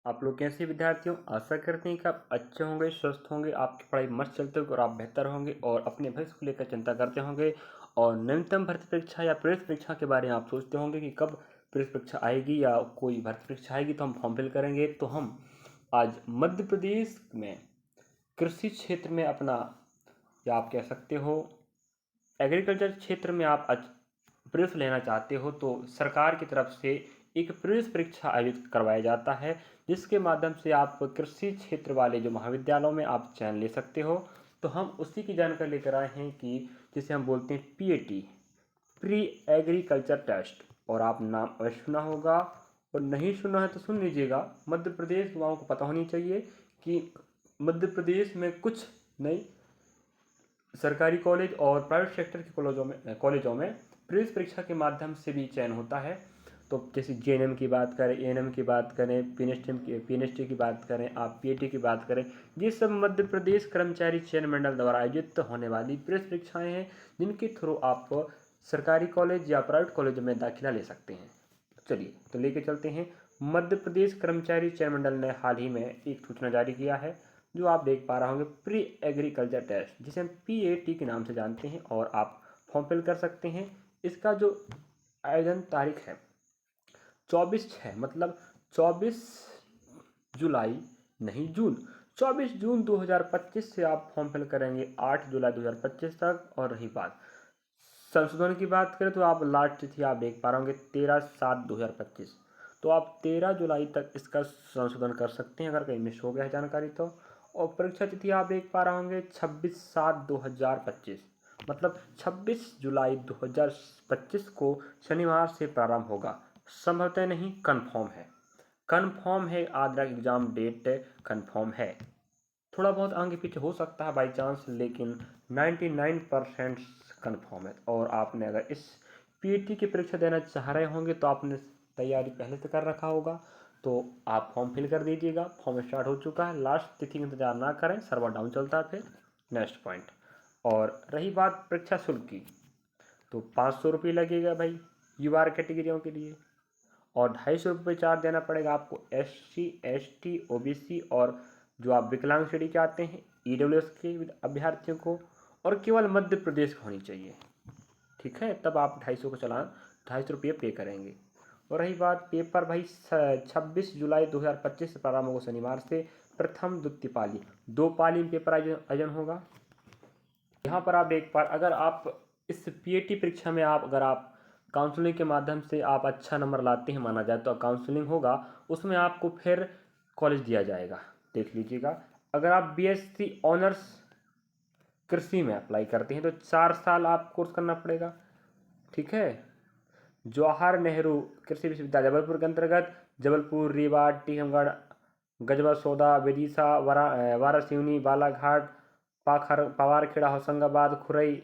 आप लोग कैसे विद्यार्थियों, आशा करते हैं कि आप अच्छे होंगे, स्वस्थ होंगे, आपकी पढ़ाई मस्त चलते होगी और आप बेहतर होंगे और अपने भविष्य को लेकर चिंता करते होंगे। और न्यूनतम भर्ती परीक्षा या प्रवेश परीक्षा के बारे में आप सोचते होंगे कि कब प्रवेश परीक्षा आएगी या कोई भर्ती परीक्षा आएगी तो हम फॉर्म फिल करेंगे। तो हम आज मध्य प्रदेश में कृषि क्षेत्र में अपना, या आप कह सकते हो एग्रीकल्चर क्षेत्र में आप प्रवेश लेना चाहते हो, तो सरकार की तरफ से एक प्रवेश परीक्षा आयोजित करवाया जाता है, जिसके माध्यम से आप कृषि क्षेत्र वाले जो महाविद्यालयों में आप चयन ले सकते हो। तो हम उसी की जानकारी लेकर आए हैं कि जिसे हम बोलते हैं पीएटी, प्री एग्रीकल्चर टेस्ट। और आप नाम अवश्य सुना होगा, और नहीं सुना है तो सुन लीजिएगा। मध्य प्रदेश युवाओं को पता होनी चाहिए कि मध्य प्रदेश में कुछ नई सरकारी कॉलेज और प्राइवेट सेक्टर के कॉलेजों में प्रवेश परीक्षा के माध्यम से भी चयन होता है। तो जैसे जेएनएम की बात करें, एएनएम की बात करें, पीएनएसटी की बात करें, आप पीएटी की बात करें, ये सब मध्य प्रदेश कर्मचारी चयन मंडल द्वारा आयोजित होने वाली प्रवेश परीक्षाएं हैं, जिनके थ्रू आप सरकारी कॉलेज या प्राइवेट कॉलेज में दाखिला ले सकते हैं। चलिए तो लेके चलते हैं। मध्य प्रदेश कर्मचारी चयन मंडल ने हाल ही में एक सूचना जारी किया है, जो आप देख पा रहे होंगे, प्री एग्रीकल्चर टेस्ट, जिसे हम पीएटी के नाम से जानते हैं, और आप फॉर्म फिल कर सकते हैं। इसका जो आयोजन तारीख है 24/6, मतलब 24 जुलाई, नहीं जून, 24 जून 2025 से आप फॉर्म फिल करेंगे 8 जुलाई 2025 तक। और रही बात संशोधन की बात करें तो आप लास्ट तिथि आप देख पा रहे होंगे 13/7/2025। तो आप 13 जुलाई तक इसका संशोधन कर सकते हैं अगर कहीं मिस हो गया है जानकारी तो। और परीक्षा तिथि आप देख पा रहे होंगे 26/7/2025, मतलब 26 जुलाई 2025 को शनिवार से प्रारंभ होगा। संभवतः नहीं, कन्फर्म है, आद्रा एग्जाम डेट कन्फर्म है। थोड़ा बहुत आगे पीछे हो सकता है बाई चांस, लेकिन 99% कन्फर्म है। और आपने अगर इस पीएटी की परीक्षा देना चाह रहे होंगे तो आपने तैयारी पहले से कर रखा होगा, तो आप फॉर्म फिल कर दीजिएगा। फॉर्म स्टार्ट हो चुका है, लास्ट तिथि का इंतजार ना करें, सर्वर डाउन चलता है फिर। Next point. और रही बात परीक्षा शुल्क की, तो 500 रुपये लगेगा भाई युवा कैटेगरियों के लिए, और 250 रुपये चार्ज देना पड़ेगा आपको SC ST OBC और जो आप विकलांग श्रेणी के आते हैं EWS के अभ्यर्थियों को, और केवल मध्य प्रदेश का होनी चाहिए। ठीक है, तब आप 250 का चालान 250 रुपये पे करेंगे। और रही बात पेपर भाई, 26 जुलाई 2025 से प्रारंभ होगा शनिवार से। प्रथम द्वितीय पाली, 2 पाली में पेपर आयोजन होगा। यहाँ पर आप एक बार, अगर आप इस पीएटी परीक्षा में अगर आप काउंसलिंग के माध्यम से आप अच्छा नंबर लाते हैं माना जाए, तो काउंसलिंग होगा, उसमें आपको फिर कॉलेज दिया जाएगा। देख लीजिएगा, अगर आप BSc ऑनर्स कृषि में अप्लाई करते हैं तो 4 साल आप कोर्स करना पड़ेगा। ठीक है, जवाहर नेहरू कृषि विश्वविद्यालय जबलपुर के अंतर्गत जबलपुर, रीवा, टीकमगढ़, गजबा सौदा, विदिशा, वारासिवनी, बालाघाट, पवारखेड़ा, होशंगाबाद, खुरई,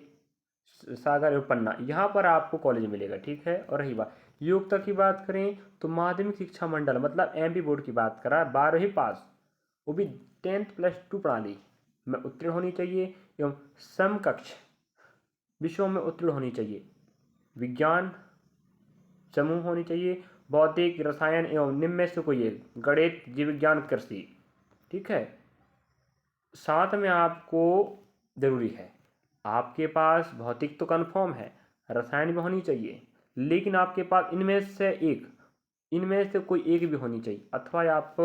सागर एवं पन्ना, यहाँ पर आपको कॉलेज मिलेगा। ठीक है, और रही बात योग्यता की बात करें तो माध्यमिक शिक्षा मंडल मतलब MP बोर्ड की बात करा, 12वीं पास, वो भी 10+2 प्रणाली में उत्तीर्ण होनी चाहिए, एवं समकक्ष विषयों में उत्तीर्ण होनी चाहिए। विज्ञान समूह होनी चाहिए, भौतिक, रसायन एवं निम्न में से कोई एक, गणित, जीव विज्ञान, कृषि। ठीक है, साथ में आपको जरूरी है, आपके पास भौतिक तो कन्फर्म है, रसायन भी होनी चाहिए, लेकिन आपके पास इनमें से कोई एक भी होनी चाहिए। अथवा आप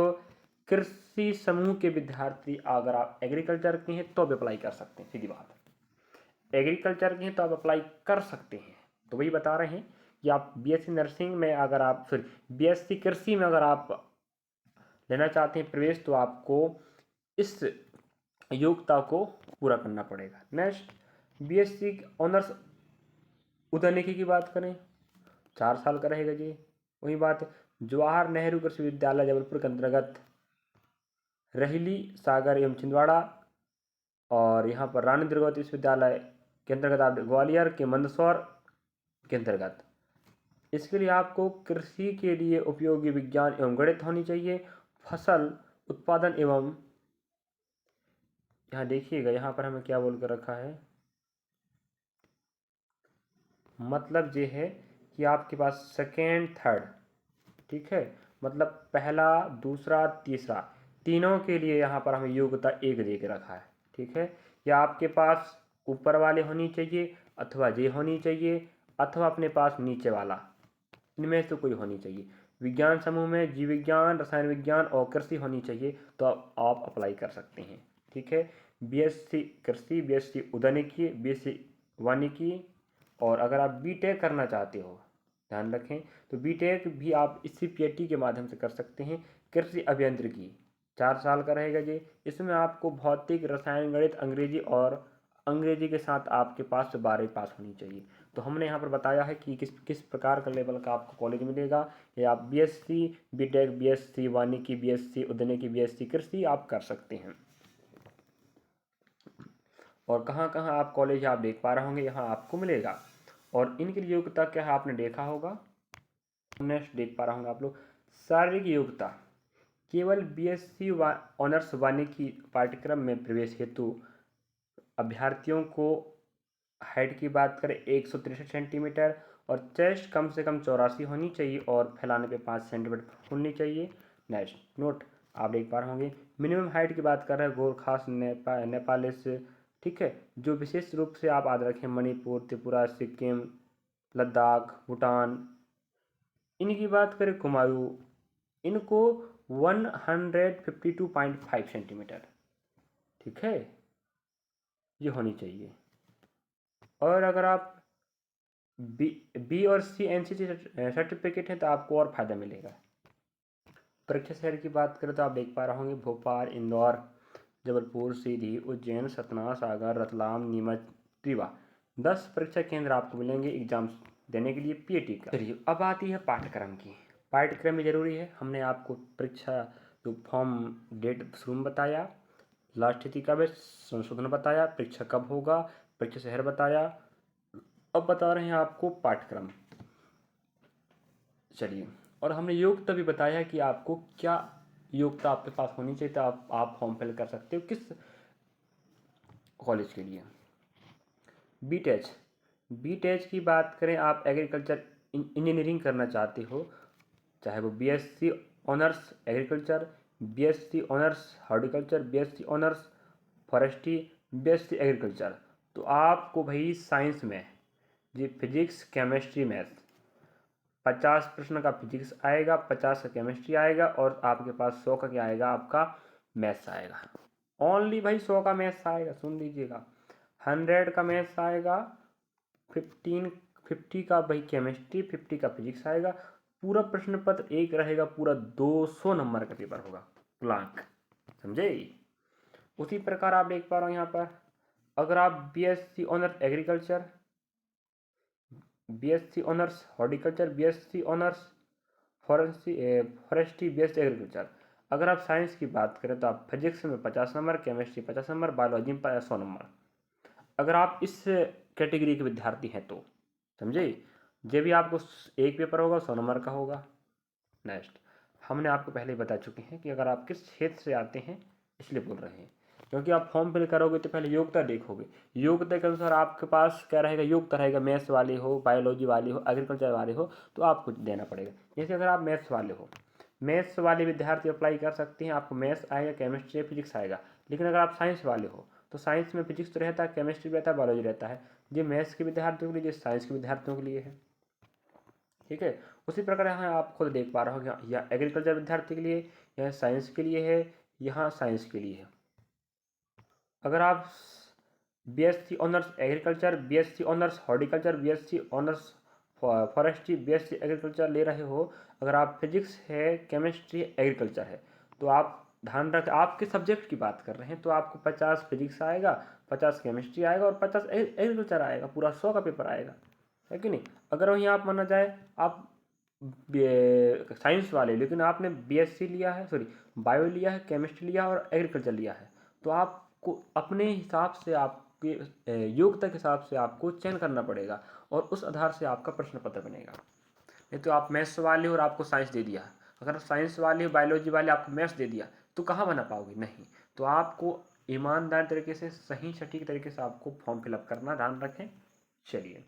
कृषि समूह के विद्यार्थी अगर आप एग्रीकल्चर के हैं तो भी अप्लाई कर सकते हैं। सीधी बात, एग्रीकल्चर के हैं तो आप अप्लाई कर सकते हैं। तो वही बता रहे हैं कि आप BSc नर्सिंग में अगर आप BSc कृषि में अगर आप लेना चाहते हैं प्रवेश, तो आपको इस योग्यता को पूरा करना पड़ेगा। नेक्स्ट, BSc ऑनर्स उद्यानिकी की बात करें, 4 साल का रहेगा जी। वही बात, जवाहर नेहरू कृषि विश्वविद्यालय जबलपुर के अंतर्गत रहली, सागर एवं छिंदवाड़ा, और यहाँ पर रानी दुर्गावती विश्वविद्यालय के अंतर्गत आप ग्वालियर के मंदसौर के अंतर्गत। इसके लिए आपको कृषि के लिए उपयोगी विज्ञान एवं गणित होनी चाहिए, फसल उत्पादन एवं, यहाँ देखिएगा यहाँ पर हमें क्या बोल कर रखा है, मतलब ये है कि आपके पास सेकेंड थर्ड, ठीक है, मतलब पहला, दूसरा, तीसरा, तीनों के लिए यहाँ पर हमें योग्यता 1 दे के रखा है। ठीक है, या आपके पास ऊपर वाले होनी चाहिए, अथवा जे होनी चाहिए, अथवा अपने पास नीचे वाला, इनमें से कोई होनी चाहिए। विज्ञान समूह में जीव विज्ञान, रसायन विज्ञान और कृषि होनी चाहिए, तो आप अप्लाई कर सकते हैं। ठीक है, बीएससी कृषि, बीएससी उद्यानिकी, बीएससी वानिकी, और अगर आप बीटेक करना चाहते हो, ध्यान रखें, तो बीटेक भी आप इसी पीएटी के माध्यम से कर सकते हैं। कृषि अभियांत्रिकी 4 साल का रहेगा जी। इसमें आपको भौतिक, रसायन, गणित, अंग्रेजी, और अंग्रेजी के साथ आपके पास 12वीं पास होनी चाहिए। तो हमने यहाँ पर बताया है कि किस किस प्रकार का लेवल का आपको कॉलेज मिलेगा। या आप बीएससी बीटेक, बीएससी वानिकी, बीएससी उद्यानिकी, बीएससी कृषि आप कर सकते हैं। और कहाँ कहाँ आप कॉलेज आप देख पा रहे होंगे, यहाँ आपको मिलेगा। और इनकी योग्यता क्या है आपने देखा होगा, नेक्स्ट देख पा रहे होंगे आप लोग। शारीरिक योग्यता केवल बीएससी ऑनर्स वानिकी पाठ्यक्रम में प्रवेश हेतु अभ्यर्थियों को हाइट की बात करें 163 सेंटीमीटर, और चेस्ट कम से कम 84 होनी चाहिए, और फैलाने पे 5 सेंटीमीटर होनी चाहिए। नेक्स्ट नोट आप देख पा रहे होंगे। मिनिमम हाइट की बात कर रहे हैं गोरखास, नेपालिस, ठीक है, जो विशेष रूप से आप याद रखें मणिपुर, त्रिपुरा, सिक्किम, लद्दाख, भूटान, इनकी बात करें कुमायूं, इनको 152.5 सेंटीमीटर, ठीक है, ये होनी चाहिए। और अगर आप बी और सी एनसीसी सर्टिफिकेट है तो आपको और फायदा मिलेगा। परीक्षा शहर की बात करें तो आप देख पा रहे होंगे भोपाल, इंदौर, जबलपुर, सीधी, उज्जैन, सतना, सागर, रतलाम, नीमच, रीवा, 10 परीक्षा केंद्र आपको मिलेंगे एग्जाम देने के लिए पीएटी का। चलिए अब आती है पाठ्यक्रम की। पाठ्यक्रम में जरूरी है, हमने आपको परीक्षा जो फॉर्म डेट शुरू में बताया, लास्ट तिथि कब है, संशोधन बताया, परीक्षा कब होगा, परीक्षा शहर बताया, अब बता रहे हैं आपको पाठ्यक्रम। चलिए, और हमने योग्यता भी बताया कि आपको क्या योग्यता आपके पास होनी चाहिए, तो आप फॉर्म फिल कर सकते हो किस कॉलेज के लिए। बीटेच, बीटेच की बात करें, आप एग्रीकल्चर इंजीनियरिंग करना चाहते हो, चाहे वो BSc honours agriculture, BSc honours horticulture, BSc honours forestry, BSc agriculture, तो आपको भाई साइंस में जी फिजिक्स, केमिस्ट्री, मैथ्स, 50 प्रश्न का फिजिक्स आएगा, 50 का केमिस्ट्री आएगा, और आपके पास 100 का क्या आएगा, आपका मैथ्स आएगा। ओनली भाई 100 का मैथ्स आएगा, सुन लीजिएगा, 100 का मैथ्स आएगा, 50 का भाई केमिस्ट्री, 50 का फिजिक्स आएगा। पूरा प्रश्न पत्र एक रहेगा, पूरा 200 नंबर का पेपर होगा, ब्लैंक, समझे। उसी प्रकार आप देख पा रहे हो यहाँ पर, अगर आप BSc honours agriculture, BSc honours horticulture, BSc honours forestry, BSc agriculture, अगर आप साइंस की बात करें तो आप फिजिक्स में 50 नंबर, केमिस्ट्री 50 नंबर, बायोलॉजी में 100 नंबर, अगर आप इस कैटेगरी के विद्यार्थी हैं तो, समझे। जो भी आपको एक पेपर होगा 100 नंबर का होगा। नेक्स्ट, हमने आपको पहले बता चुके हैं कि अगर आप किस क्षेत्र से आते हैं, इसलिए बोल रहे हैं क्योंकि आप फॉर्म फिल करोगे तो पहले योग्यता देखोगे, योग्यता के अनुसार आपके पास क्या रहेगा, योग्यता रहेगा मैथ्स वाले हो, बायोलॉजी वाले हो, एग्रीकल्चर वाले हो, तो आपको देना पड़ेगा। जैसे अगर आप मैथ्स वाले हो, मैथ्स वाले विद्यार्थी अप्लाई कर सकते हैं, आपको मैथ्स आएगा, केमिस्ट्री, फिजिक्स आएगा। लेकिन अगर आप साइंस वाले हो तो साइंस में फिजिक्स तो रहता है, केमिस्ट्री भी रहता है, बायोलॉजी रहता है। ये मैथ्स के विद्यार्थियों के लिए, ये साइंस के विद्यार्थियों के लिए है, ठीक है। उसी प्रकार यहाँ आप खुद देख पा रहे हो कि या एग्रीकल्चर विद्यार्थी के लिए, यह साइंस के लिए है, यहाँ साइंस के लिए है। अगर आप BSc honours agriculture, BSc honours horticulture, BSc honours forestry, BSc agriculture ले रहे हो, अगर आप फिजिक्स है, केमिस्ट्री, एग्रीकल्चर है, तो आप ध्यान रख, आप किस सब्जेक्ट की बात कर रहे हैं, तो आपको 50 फिजिक्स आएगा, 50 केमिस्ट्री आएगा, और 50 एग्रीकल्चर आएगा, पूरा 100 का पेपर आएगा, है कि नहीं। अगर वहीं आप माना जाए आप साइंस वाले, लेकिन आपने बीएससी लिया है, सॉरी बायो लिया है, केमिस्ट्री लिया है और एग्रीकल्चर लिया है, तो आपको अपने हिसाब से, आपके योग्यता के हिसाब से आपको चयन करना पड़ेगा, और उस आधार से आपका प्रश्न पत्र बनेगा। नहीं तो आप मैथ्स वाले हो और आपको साइंस दे दिया, अगर साइंस वाले हो, बायोलॉजी वाले आपको मैथ्स दे दिया, तो कहाँ बना पाओगे, नहीं। तो आपको ईमानदार तरीके से, सही सटीक तरीके से आपको फॉर्म फिलअप करना, ध्यान रखें। चलिए,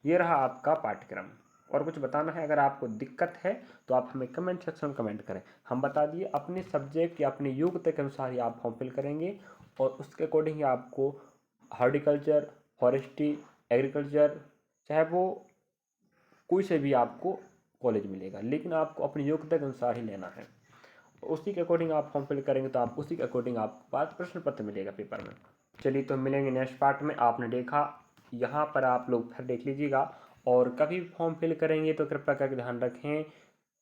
ये रहा आपका पाठ्यक्रम। और कुछ बताना है? अगर आपको दिक्कत है तो आप हमें कमेंट सेक्शन में कमेंट करें। हम बता दिए अपने सब्जेक्ट या अपनी योग्यता के अनुसार ही आप फॉर्म फिल करेंगे और उसके अकॉर्डिंग ही आपको हॉर्टिकल्चर, फॉरेस्ट्री, एग्रीकल्चर, चाहे वो कोई से भी आपको कॉलेज मिलेगा, लेकिन आपको अपनी योग्यता के अनुसार ही लेना है। उसी के अकॉर्डिंग आप फॉर्म फिल करेंगे तो आप उसी के अकॉर्डिंग आपके पास प्रश्न पत्र मिलेगा पेपर में। चलिए तो मिलेंगे नेक्स्ट पार्ट में। आपने देखा, यहाँ पर आप लोग फिर देख लीजिएगा, और कभी फॉर्म फिल करेंगे तो कृपया करके ध्यान रखें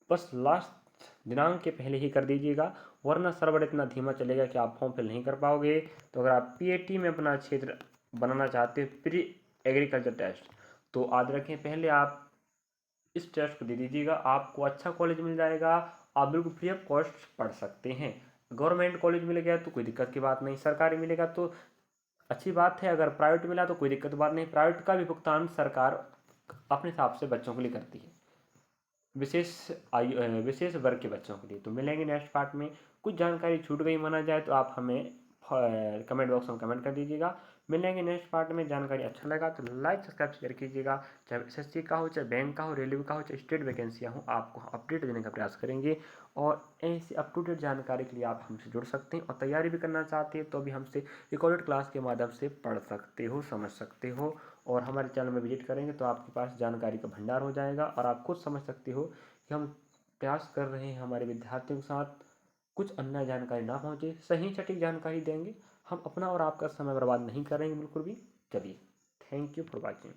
बस लास्ट दिनांक के पहले ही कर दीजिएगा, वरना सर्वर इतना धीमा चलेगा कि आप फॉर्म फिल नहीं कर पाओगे। तो अगर आप पीएटी में अपना क्षेत्र बनाना चाहते हो, प्री एग्रीकल्चर टेस्ट, तो याद रखें पहले आप इस टेस्ट को दे दीजिएगा, आपको अच्छा कॉलेज मिल जाएगा, आप बिल्कुल फ्री ऑफ कॉस्ट पढ़ सकते हैं। गवर्नमेंट कॉलेज मिल गया तो कोई दिक्कत की बात नहीं, सरकारी मिलेगा तो अच्छी बात है, अगर प्राइवेट मिला तो कोई दिक्कत की बात नहीं। प्राइवेट का भी भुगतान सरकार अपने हिसाब से बच्चों के लिए करती है, विशेष वर्ग के बच्चों के लिए। तो मिलेंगे नेक्स्ट पार्ट में। कुछ जानकारी छूट गई माना जाए तो आप हमें कमेंट बॉक्स में कमेंट कर दीजिएगा। मिलेंगे नेक्स्ट पार्ट में। जानकारी अच्छा लगा तो लाइक सब्सक्राइब शेयर कीजिएगा। चाहे एसएससी का हो, चाहे बैंक का हो, रेलवे का हो, चाहे स्टेट वैकेंसियाँ हो, आपको अपडेट देने का प्रयास करेंगे। और ऐसी अप टू डेट जानकारी के लिए आप हमसे जुड़ सकते हैं, और तैयारी भी करना चाहते हैं तो भी हमसे रिकॉर्डेड क्लास के माध्यम से पढ़ सकते हो, समझ सकते हो। और हमारे चैनल में विजिट करेंगे तो आपके पास जानकारी का भंडार हो जाएगा, और आप खुद समझ सकते हो कि हम प्रयास कर रहे हैं हमारे विद्यार्थियों के साथ कुछ अन्य जानकारी ना पहुंचे, सही सटीक जानकारी देंगे। हम अपना और आपका समय बर्बाद नहीं करेंगे बिल्कुल भी। चलिए, थैंक यू फॉर वॉचिंग।